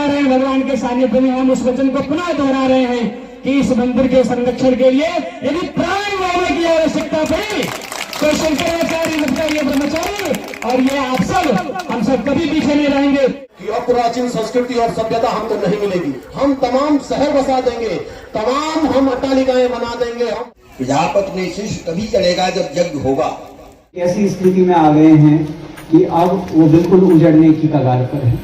नारायण भगवान के सानिध्य में हम उस वचन को पुनः दोहरा रहे हैं कि इस मंदिर के संरक्षण के लिए यदि प्राण देने की आवश्यकता पड़ी तो शंकराचार्य ये ब्रह्मचारी और ये आप सब हम सब कभी पीछे नहीं रहेंगे कि अप्राचीन संस्कृति और सभ्यता हमको नहीं मिलेगी। हम तमाम शहर बसा देंगे, तमाम हम अट्टालिकाएं बना देंगे। हम प्रजापति में शीर्ष तभी चढ़ेगा जब यज्ञ होगा। ऐसी स्थिति में आ गए हैं कि अब वो बिल्कुल उजड़ने की कगार पर है।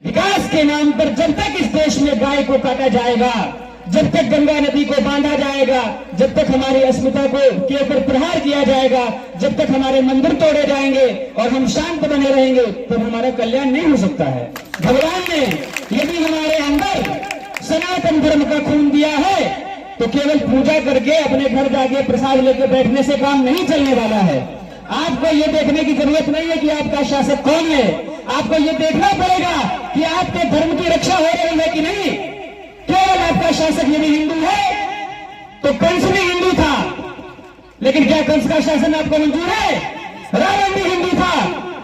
विकास के नाम पर जब तक इस देश में गाय को काटा जाएगा, जब तक गंगा नदी को बांधा जाएगा, जब तक हमारी अस्मिता को के ऊपर प्रहार किया जाएगा, जब तक हमारे मंदिर तोड़े जाएंगे और हम शांत बने रहेंगे तो हमारा कल्याण नहीं हो सकता है। भगवान ने यदि हमारे अंदर सनातन धर्म का खून दिया है तो केवल पूजा करके अपने घर जाके प्रसाद लेकर बैठने से काम नहीं चलने वाला है। आपको ये देखने की जरूरत नहीं है कि आपका शासक कौन है, आपको ये देखना पड़ेगा कि आपके धर्म की रक्षा हो रही है कि नहीं। केवल आपका शासक यदि हिंदू है तो कंस भी हिंदू था, लेकिन क्या कंस का शासन आपको मंजूर है? रावण भी हिंदू था,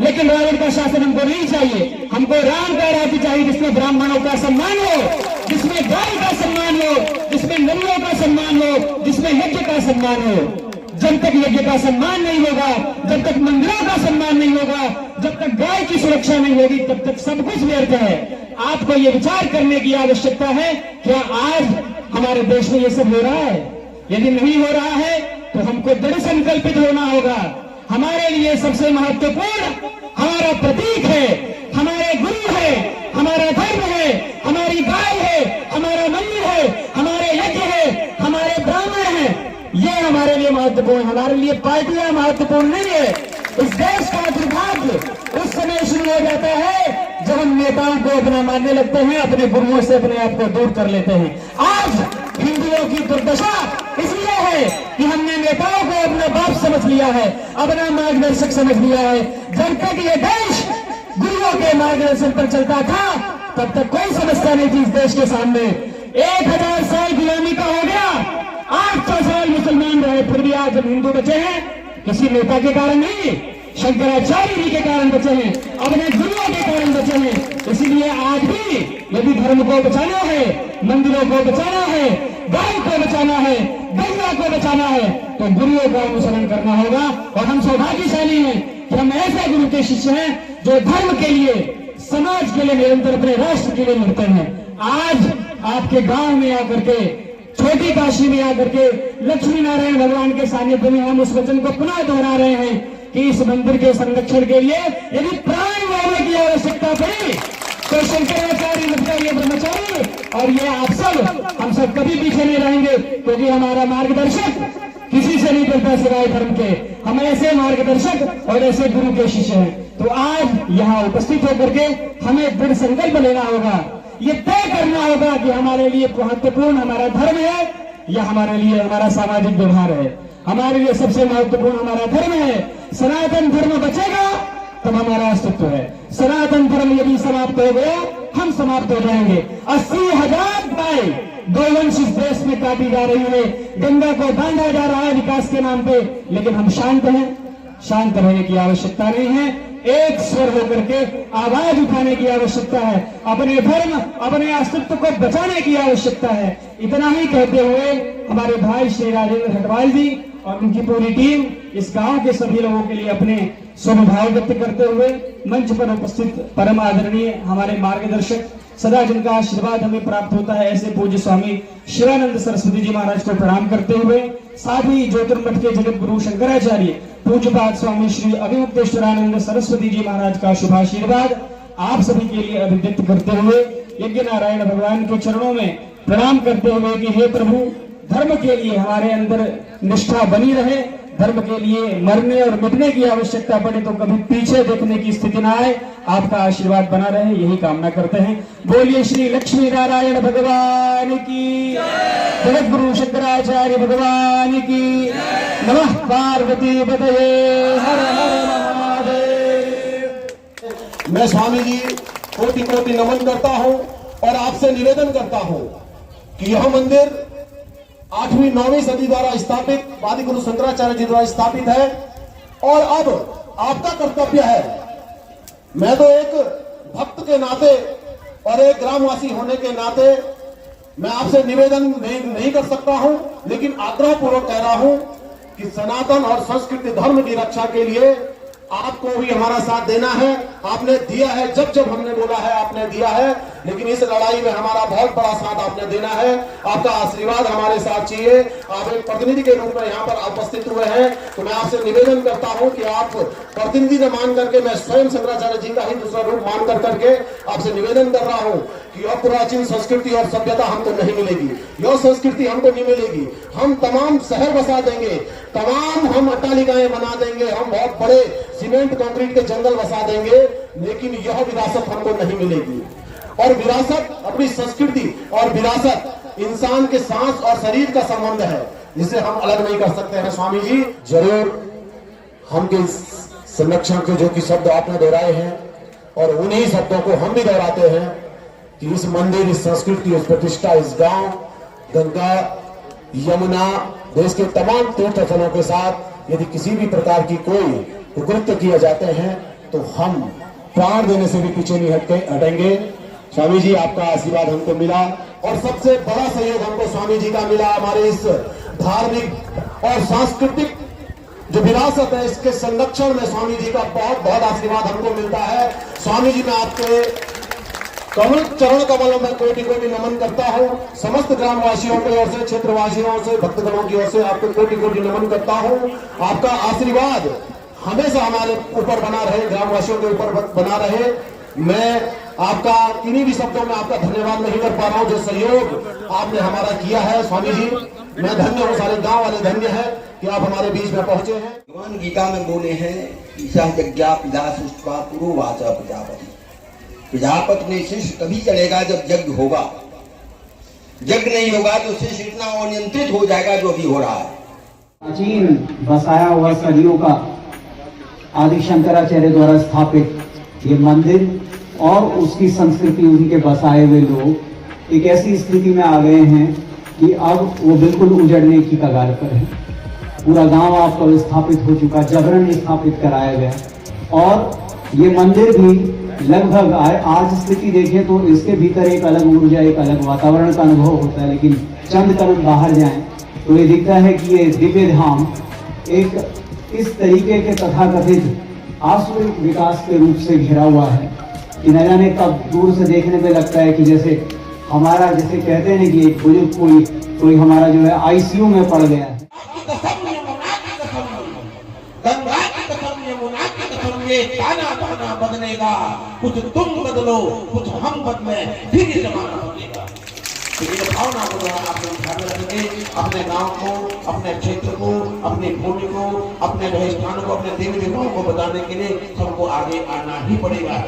लेकिन रावण का शासन हमको नहीं चाहिए। हमको राम का राज्य चाहिए जिसमें ब्राह्मणों का सम्मान हो, जिसमें गाय का सम्मान हो, जिसमें नदियों का सम्मान हो, जिसमें यज्ञ का सम्मान हो। जब तक यज्ञ का सम्मान नहीं होगा, जब तक मंदिरों का सम्मान नहीं होगा, जब तक गाय की सुरक्षा नहीं होगी, तब तक सब कुछ व्यर्थ है। आपको ये विचार करने की आवश्यकता है, क्या आज हमारे देश में ये सब हो रहा है? यदि नहीं हो रहा है तो हमको दृढ़ संकल्पित होना होगा। हमारे लिए सबसे महत्वपूर्ण हमारा प्रतीक है, हमारे गुरु है, हमारा धर्म है, हमारी गाय है, हमारा मंदिर है, हमारे यज्ञ है, हमारे ब्राह्मण है। ये हमारे लिए महत्वपूर्ण, हमारे लिए पार्टियां महत्वपूर्ण नहीं है। इस देश का दुर्भाग्य उस समय शुरू हो जाता है जब हम नेताओं को अपना मानने लगते हैं, अपने गुरुओं से अपने आप को दूर कर लेते हैं। आज हिंदुओं की दुर्दशा इसलिए है कि हमने नेताओं को अपना बाप समझ लिया है, अपना मार्गदर्शक समझ लिया है। जब तक ये देश गुरुओं के मार्गदर्शन पर चलता था तब तक कोई समस्या नहीं थी इस देश के सामने। 1000 साल गुलामी का हो गया, 800 साल मुसलमान रहे, फिर भी आज जब हिंदू बचे हैं किसी नेता के कारण नहीं, शंकराचार्य जी के कारण बचे हैं, अपने गुरुओं के कारण बचे हैं। इसीलिए आज भी यदि धर्म को बचाना है, मंदिरों को बचाना है, गाय को बचाना है, गंगा को बचाना है तो गुरुओं का अनुसरण करना होगा। और हम सौभाग्यशाली हैं कि हम ऐसे गुरु के शिष्य हैं जो धर्म के लिए, समाज के लिए निरंतर अपने राष्ट्र के लिए लड़ते हैं। आज आपके गांव में आकर के, छोटी काशी में आकर के लक्ष्मी नारायण भगवान के सानिध्य में हम उस वचन को पुनः दोहरा रहे हैं कि इस मंदिर के संरक्षण के लिए यदि प्राण देने की आवश्यकता पड़ी तो शंकराचार्य ये ब्रह्मचारी और ये आप सब हम सब कभी पीछे नहीं रहेंगे, क्योंकि हमारा मार्गदर्शक किसी से नहीं चलता सिवाय धर्म के। हम ऐसे मार्गदर्शक और ऐसे गुरु के शिष्य हैं। तो आज यहाँ उपस्थित होकर के हमें दृढ़ संकल्प लेना होगा, ये तय करना होगा कि हमारे लिए महत्वपूर्ण हमारा धर्म है या हमारे लिए हमारा सामाजिक व्यवहार है। हमारे लिए सबसे महत्वपूर्ण हमारा धर्म है। सनातन धर्म बचेगा तब हमारा अस्तित्व है। सनातन धर्म यदि समाप्त हो गया हम समाप्त हो जाएंगे। 80,000 गाय गौवंश इस देश में काटी जा रही है, गंगा को बांधा जा रहा है विकास के नाम पे, लेकिन हम शांत हैं। शांत रहने की आवश्यकता नहीं है, एक स्वर होकर के आवाज उठाने की आवश्यकता है, अपने धर्म, अपने अस्तित्व को बचाने की आवश्यकता है। इतना ही कहते हुए हमारे भाई श्री राजेंद्र हटवाल जी और उनकी पूरी टीम इस गांव के सभी लोगों के लिए अपने स्वभाव व्यक्त करते हुए मंच पर उपस्थित परम आदरणीय हमारे मार्गदर्शक, सदा जिनका आशीर्वाद हमें प्राप्त होता है, ऐसे पूज्य स्वामी शिवानंद सरस्वती जी महाराज को प्रणाम करते हुए, साथ ही ज्योतिर्मठ के जगत गुरु शंकराचार्य पूज्यपाद स्वामी श्री अभिमुक्तेश्वरानंद सरस्वती जी महाराज का शुभाशीर्वाद आप सभी के लिए अभिव्यक्त करते हुए यज्ञ नारायण भगवान के चरणों में प्रणाम करते हुए कि हे प्रभु, धर्म के लिए हमारे अंदर निष्ठा बनी रहे, धर्म के लिए मरने और मिटने की आवश्यकता पड़े तो कभी पीछे देखने की स्थिति ना आए, आपका आशीर्वाद बना रहे, यही कामना करते हैं। बोलिए श्री लक्ष्मी नारायण भगवान की, जगत गुरु शंकराचार्य भगवान की, नमः पार्वती पतये, हर हर महादेव। मैं स्वामी जी कोटि कोटि नमन करता हूं और आपसे निवेदन करता हूं कि यह मंदिर 8वीं 9वीं सदी द्वारा स्थापित, आदि गुरु शंकराचार्य जी द्वारा स्थापित है और अब आपका कर्तव्य है। मैं तो एक भक्त के नाते और एक ग्रामवासी होने के नाते मैं आपसे निवेदन नहीं कर सकता हूं, लेकिन आग्रह पूर्वक कह रहा हूं कि सनातन और संस्कृति धर्म की रक्षा के लिए आपको भी हमारा साथ देना है। आपने दिया है, जब जब हमने बोला है आपने दिया है, लेकिन इस लड़ाई में हमारा बहुत बड़ा साथ आपने देना है। आपका आशीर्वाद हमारे साथ चाहिए। आप एक प्रतिनिधि के रूप में यहाँ पर उपस्थित हुए हैं, तो मैं आपसे निवेदन करता हूं कि आप प्रतिनिधि न मान करके, मैं स्वयं शंकराचार्य जी का ही दूसरा रूप मान करके आपसे निवेदन कर रहा हूं कि यह प्राचीन संस्कृति और सभ्यता हमको नहीं मिलेगी, यह संस्कृति हमको नहीं मिलेगी। हम तमाम शहर बसा देंगे, तमाम हम अट्टालिकाएं बना देंगे, हम बहुत बड़े सीमेंट कंक्रीट के जंगल बसा देंगे, लेकिन यह विरासत हमको नहीं मिलेगी। और विरासत, अपनी संस्कृति और विरासत इंसान के सांस और शरीर का संबंध है, जिसे हम अलग नहीं कर सकते हैं। स्वामी जी, जरूर हम के संरक्षण के जो कि शब्द आपने दोहराए हैं, और उन्हीं शब्दों को हम भी दोहराते हैं कि इस मंदिर, इस संस्कृति, इस प्रतिष्ठा, इस गांव, गंगा, यमुना, देश के तमाम तीर्थ स्थलों के साथ यदि किसी भी प्रकार की कोई कुकृत्य किए जाते हैं तो हम प्राण देने से भी पीछे नहीं हटेंगे। स्वामी जी, आपका आशीर्वाद हमको मिला, और सबसे बड़ा सहयोग हमको स्वामी जी का मिला। हमारे इस धार्मिक और सांस्कृतिक जो विरासत है, इसके संरक्षण में स्वामी जी का बहुत बहुत आशीर्वाद हमको मिलता है। स्वामी जी, मैं आपके कमल चरण कमलों में कोटि कोटि नमन करता हूं। समस्त ग्रामवासियों की ओर से, क्षेत्रवासियों से, भक्तगणों की ओर से आपको कोटि कोटि नमन करता हूं। आपका आशीर्वाद हमेशा हमारे ऊपर बना रहे, ग्रामवासियों के ऊपर बना रहे। मैं आपका किन्हीं भी शब्दों में आपका धन्यवाद नहीं कर पा रहा हूं, जो सहयोग आपने हमारा किया है। स्वामी जी, मैं धन्य हूं, सारे गांव वाले धन्य है कि आप हमारे बीच में पहुंचे हैं। भगवान गीता में बोले हैं, ईशा यज्ञा पिता सृष्टवा पुरोवाचा प्रजापति। प्रजापति ने शिष्य तभी चलेगा जब यज्ञ होगा। यज्ञ नहीं होगा तो शिष्य इतना अनियंत्रित हो जाएगा जो अभी हो रहा है। प्राचीन बसाया हुआ सदियों का आदि शंकराचार्य द्वारा स्थापित ये मंदिर और उसकी संस्कृति, उन्हीं के बसाए हुए लोग एक ऐसी स्थिति में आ गए हैं कि अब वो बिल्कुल उजड़ने की कगार पर है। पूरा गांव आपका विस्थापित हो चुका, जबरन स्थापित कराया गया, और ये मंदिर भी लगभग आज स्थिति देखें तो इसके भीतर एक अलग ऊर्जा, एक अलग वातावरण का अनुभव होता है, लेकिन चंद कदम बाहर जाएं तो ये दिखता है कि ये दिव्य धाम एक इस तरीके के तथाकथित आसुरिक विकास के रूप से घिरा हुआ है कि न जाने कब दूर से देखने में लगता है कि जैसे हमारा, जैसे कहते हैं कि एक बुजुर्ग कोई हमारा जो है आईसीयू में पड़ गया है। ये ताना बाना बदलेगा, कुछ तुम बदलो, कुछ हम बदले, फिर ये जमाना बदलेगा। तो ये भावना को आप लोग ध्यान रखेंगे। अपने गांव को, अपने क्षेत्र को, अपनी भूमि को, अपने स्थान को, अपने देवी देवताओं को बताने के लिए सबको आगे आना ही पड़ेगा।